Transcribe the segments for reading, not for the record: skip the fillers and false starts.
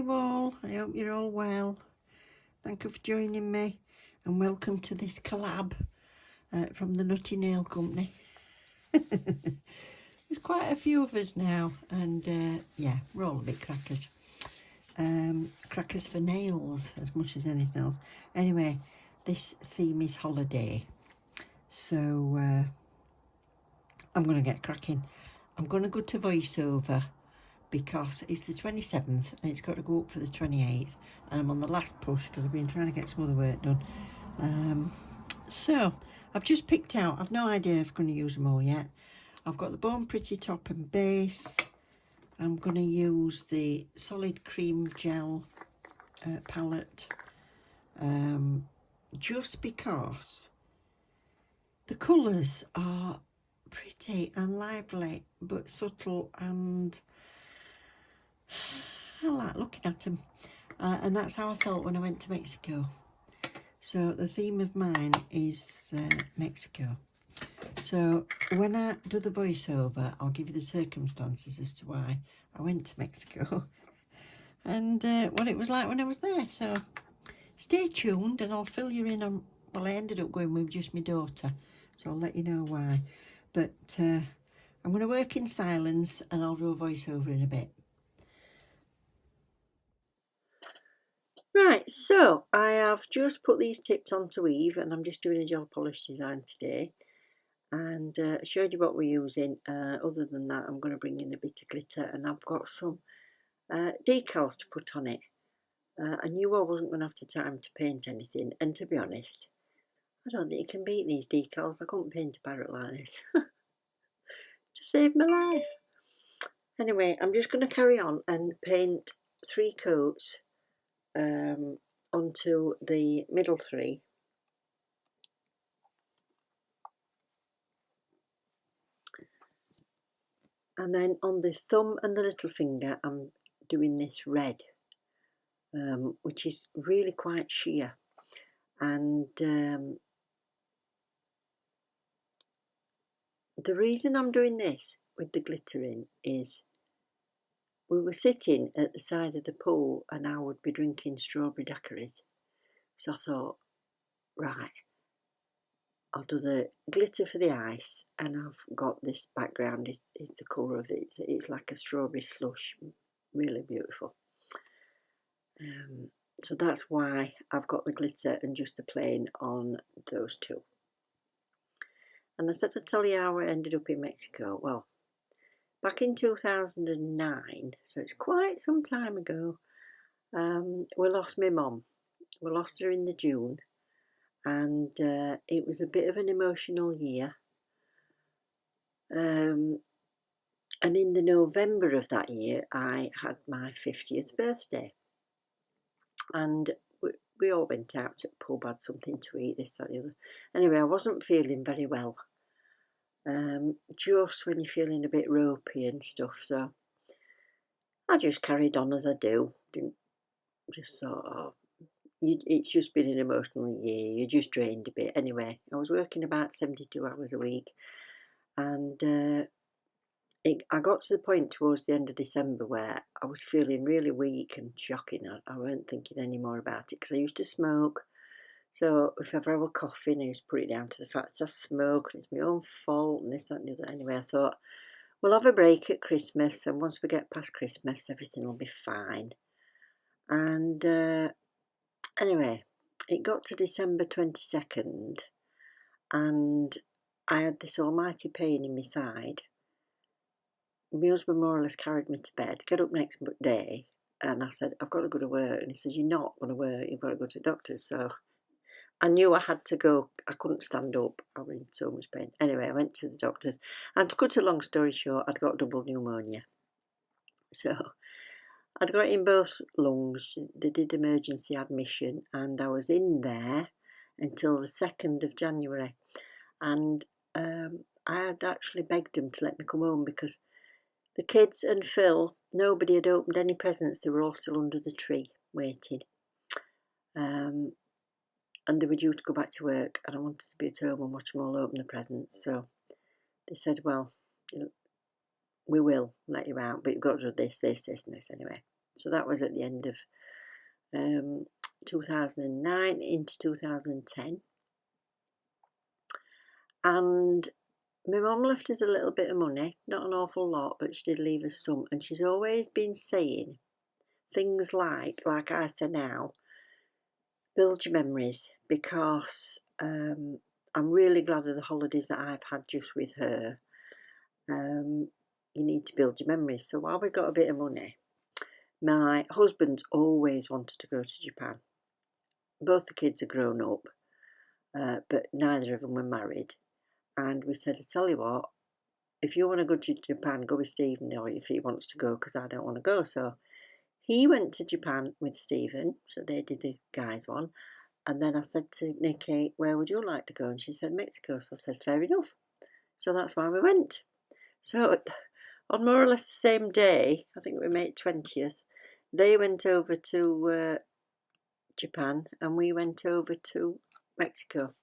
you all. I hope you're all well. Thank you for joining me and welcome to this collab from the Nutty Nail Company. There's quite a few of us now and yeah, we're all a bit crackers. Crackers for nails as much as anything else. Anyway, this theme is holiday. So I'm going to get cracking. I'm going to go to voiceover because it's the 27th and it's got to go up for the 28th, and I'm on the last push because I've been trying to get some other work done. So I've just picked out, I've no idea if I'm going to use them all yet. I've got the Bone Pretty top and base. I'm going to use the solid cream gel palette just because the colours are pretty and lively but subtle, and I like looking at them, and that's how I felt when I went to Mexico. So the theme of mine is Mexico. So when I do the voiceover, I'll give you the circumstances as to why I went to Mexico and what it was like when I was there. So stay tuned and I'll fill you in on, well, I ended up going with just my daughter, so I'll let you know why. But I'm going to work in silence and I'll do a voiceover in a bit. Right, so I have just put these tips onto weave and I'm just doing a gel polish design today, and showed you what we're using. Other than that, I'm going to bring in a bit of glitter and I've got some decals to put on it. I knew I wasn't going to have the time to paint anything, and to be honest, I don't think you can beat these decals. I couldn't paint a parrot like this to save my life. Anyway, I'm just going to carry on and paint 3 coats onto the middle 3, and then on the thumb and the little finger I'm doing this red, which is really quite sheer, and the reason I'm doing this with the glitter in is we were sitting at the side of the pool and I would be drinking strawberry daiquiris, so I thought, right, I'll do the glitter for the ice, and I've got this background is the colour of it. It's like a strawberry slush, really beautiful. So that's why I've got the glitter and just the plain on those 2. And I said I'd tell you how I ended up in Mexico. Well, back in 2009, so it's quite some time ago, we lost my mum. We lost her in the June, and it was a bit of an emotional year. And in the November of that year, I had my 50th birthday. And we all went out to the pub, had something to eat, this, that, the other. Anyway, I wasn't feeling very well. Just when you're feeling a bit ropey and stuff, so I just carried on as I do. Didn't just sort of, it's just been an emotional year, you're just drained a bit. Anyway, I was working about 72 hours a week, and I got to the point towards the end of December where I was feeling really weak and shocking. I weren't thinking any more about it because I used to smoke. So if ever I were coughing, I used to put it down to the fact that I smoke and it's my own fault and this, that and the other. Anyway, I thought, we'll have a break at Christmas, and once we get past Christmas, everything will be fine. And anyway, it got to December 22nd and I had this almighty pain in my side. My husband more or less carried me to bed, get up next day, and I said, I've got to go to work. And he says, you're not going to work, you've got to go to the doctor's. So I knew I had to go. I couldn't stand up. I was in so much pain. Anyway, I went to the doctor's, and to cut a long story short, I'd got double pneumonia. So I'd got it in both lungs. They did emergency admission, and I was in there until the 2nd of January. And I had actually begged them to let me come home because the kids and Phil, nobody had opened any presents. They were all still under the tree waiting. And they were due to go back to work, and I wanted to be at home and watch them all open the presents. So they said, well, we will let you out, but you've got to do this, this, this and this anyway. So that was at the end of 2009 into 2010. And my mum left us a little bit of money, not an awful lot, but she did leave us some. And she's always been saying things like I say now, build your memories, because I'm really glad of the holidays that I've had just with her. You need to build your memories. So while we got a bit of money, my husband's always wanted to go to Japan. Both the kids are grown up, but neither of them were married. And we said, I tell you what, if you want to go to Japan, go with Stephen, or if he wants to go, because I don't want to go. So he went to Japan with Stephen, so they did a guys one. And then I said to Nikki, where would you like to go? And she said, Mexico. So I said, fair enough. So that's why we went. So on more or less the same day, I think we made 20th, they went over to Japan and we went over to Mexico.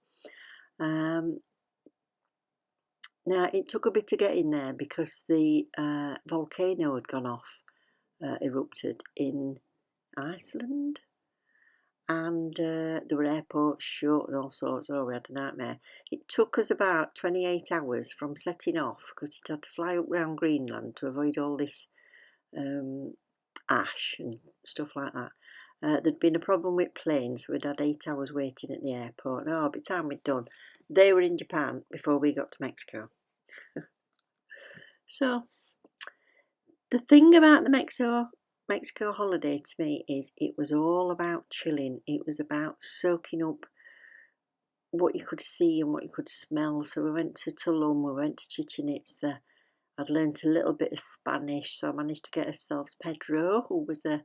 Now, it took a bit to get in there because the volcano had gone off, erupted in Iceland, and there were airports shut and all sorts. Oh, we had a nightmare. It took us about 28 hours from setting off, because it had to fly up round Greenland to avoid all this ash and stuff like that. There'd been a problem with planes, so we'd had 8 hours waiting at the airport. And by the time we'd done, they were in Japan before we got to Mexico. So the thing about the Mexico holiday to me is it was all about chilling. It was about soaking up what you could see and what you could smell. So we went to Tulum, we went to Chichen Itza. I'd learnt a little bit of Spanish, so I managed to get ourselves Pedro, who was a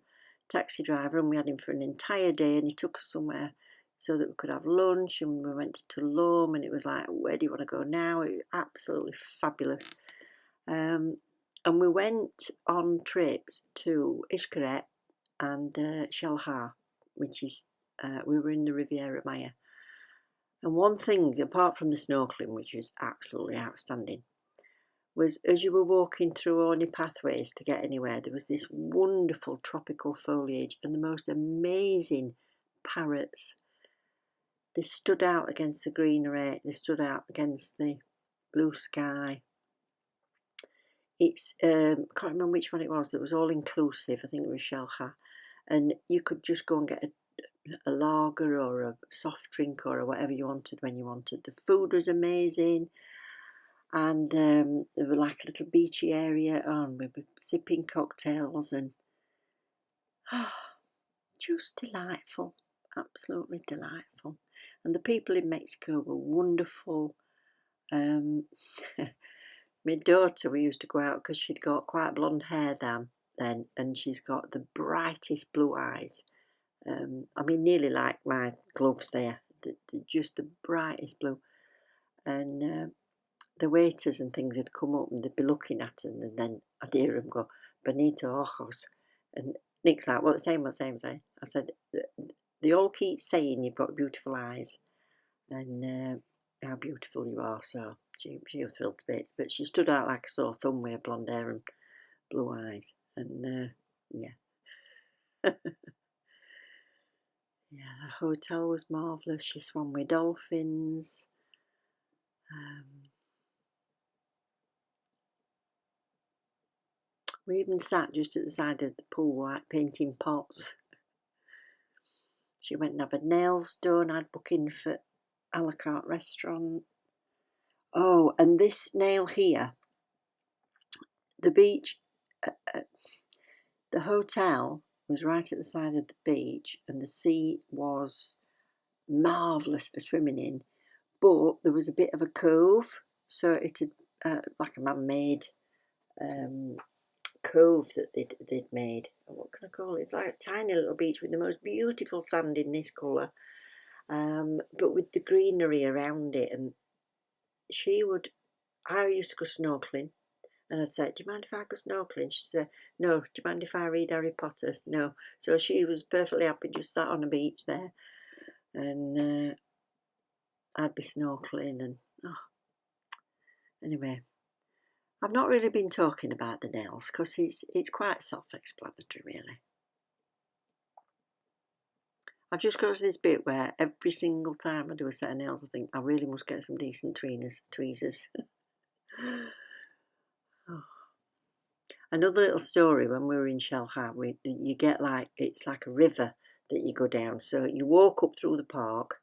taxi driver, and we had him for an entire day, and he took us somewhere so that we could have lunch. And we went to Tulum, and it was like, where do you want to go now? It was absolutely fabulous. And we went on trips to Xcaret and Xel-Há, which is, we were in the Riviera Maya. And one thing, apart from the snorkeling, which was absolutely outstanding, was as you were walking through all your pathways to get anywhere, there was this wonderful tropical foliage and the most amazing parrots. They stood out against the greenery, they stood out against the blue sky. It's, I can't remember which one it was, it was all inclusive, I think it was Xel-Há, and you could just go and get a lager or a soft drink or whatever you wanted when you wanted. The food was amazing, and there was like a little beachy area, and we were sipping cocktails, and just delightful, absolutely delightful. And the people in Mexico were wonderful. My daughter, we used to go out because she'd got quite blonde hair then, and she's got the brightest blue eyes. I mean, nearly like my gloves there, just the brightest blue. And the waiters and things had come up and they'd be looking at them, and then I'd hear them go, Bonito ojos. And Nick's like, what saying? I said, they all keep saying you've got beautiful eyes and how beautiful you are. So she was thrilled to bits, but she stood out like a sore thumb with her blonde hair and blue eyes. And yeah. Yeah, the hotel was marvellous. She swam with dolphins. We even sat just at the side of the pool, like painting pots. She went and had her nails done. I'd book in for a la carte restaurant. Oh, and this nail here, the beach, the hotel was right at the side of the beach, and the sea was marvellous for swimming in, but there was a bit of a cove, so it had like a man-made cove that they'd made. What can I call it? It's like a tiny little beach with the most beautiful sand in this colour, but with the greenery around it. And I used to go snorkeling, and I'd say, do you mind if I go snorkeling? She'd say, no. Do you mind if I read Harry Potter? No. So she was perfectly happy, just sat on a beach there, and I'd be snorkeling. And anyway, I've not really been talking about the nails because it's quite self-explanatory, really. I've just got to this bit where every single time I do a set of nails, I think I really must get some decent tweezers. Oh. Another little story, when we were in Shelha, you get like, it's like a river that you go down. So you walk up through the park,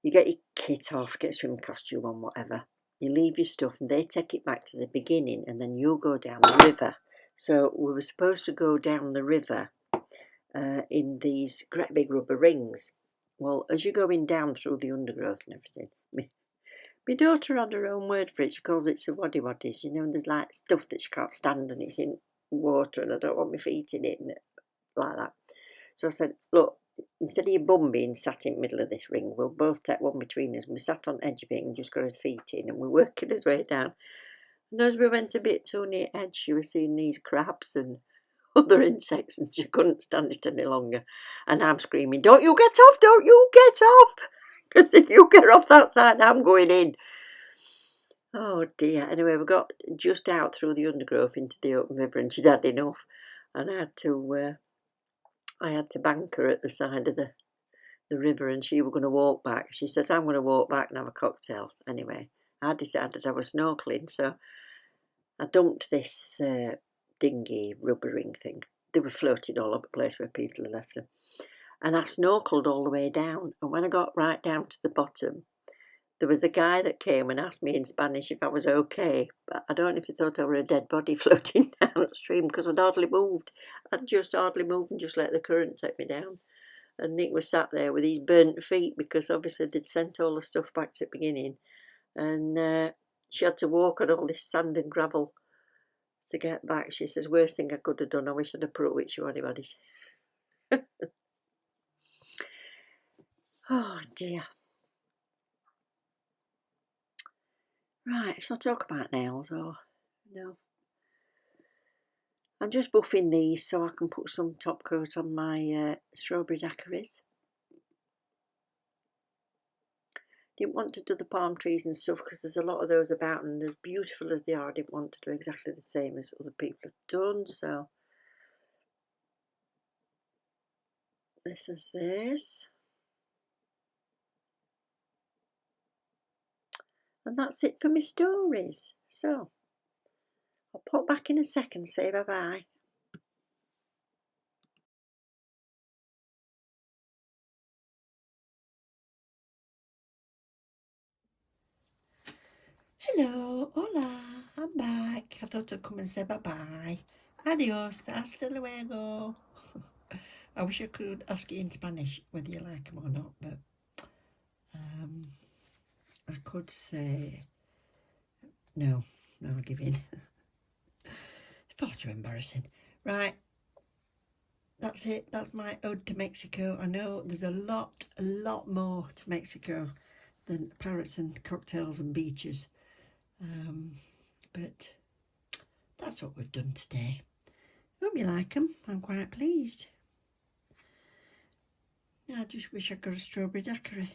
you get your kit off, get a swimming costume on, whatever. You leave your stuff and they take it back to the beginning and then you go down the river. So we were supposed to go down the river in these great big rubber rings. Well, as you're going down through the undergrowth and everything, my daughter had her own word for it. She calls it waddies, you know, and there's like stuff that she can't stand and it's in water and I don't want my feet in it and like that. So I said, look, instead of your bum being sat in the middle of this ring, we'll both take one between us. And we sat on the edge of it and just got his feet in and we're working his way down. And as we went a bit too near edge, she was seeing these crabs and other insects and she couldn't stand it any longer. And I'm screaming, don't you get off, don't you get off. Because if you get off that side, I'm going in. Oh dear. Anyway, we got just out through the undergrowth into the open river and she'd had enough. And I had to bank her at the side of the river and she were going to walk back. She says, I'm going to walk back and have a cocktail. Anyway, I decided I was snorkelling, so I dumped this dinghy rubber ring thing. They were floating all over the place where people had left them. And I snorkeled all the way down. And when I got right down to the bottom, there was a guy that came and asked me in Spanish if I was okay. But I don't know if he thought I were a dead body floating downstream because I'd hardly moved. I'd just hardly moved and just let the current take me down. And Nick was sat there with his burnt feet because obviously they'd sent all the stuff back to the beginning. And she had to walk on all this sand and gravel to get back. She says, worst thing I could have done, I wish I'd have put with you anybody's. Oh dear. Right, shall I talk about nails or no? I'm just buffing these so I can put some top coat on my strawberry daiquiris. Didn't want to do the palm trees and stuff because there's a lot of those about and as beautiful as they are, I didn't want to do exactly the same as other people have done. So this is this. And that's it for my stories. So I'll pop back in a second, say bye-bye. Hello, hola, I'm back. I thought I'd come and say bye-bye. Adios, hasta luego. I wish I could ask you in Spanish whether you like them or not, but I could say no, I'll give in. It's far too embarrassing. Right, that's it. That's my ode to Mexico. I know there's a lot more to Mexico than parrots and cocktails and beaches. But that's what we've done today. Hope you like them. I'm quite pleased. I just wish I got a strawberry daiquiri.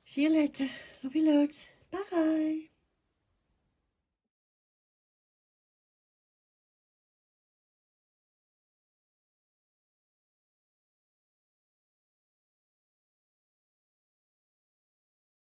See you later. Love you loads. Bye.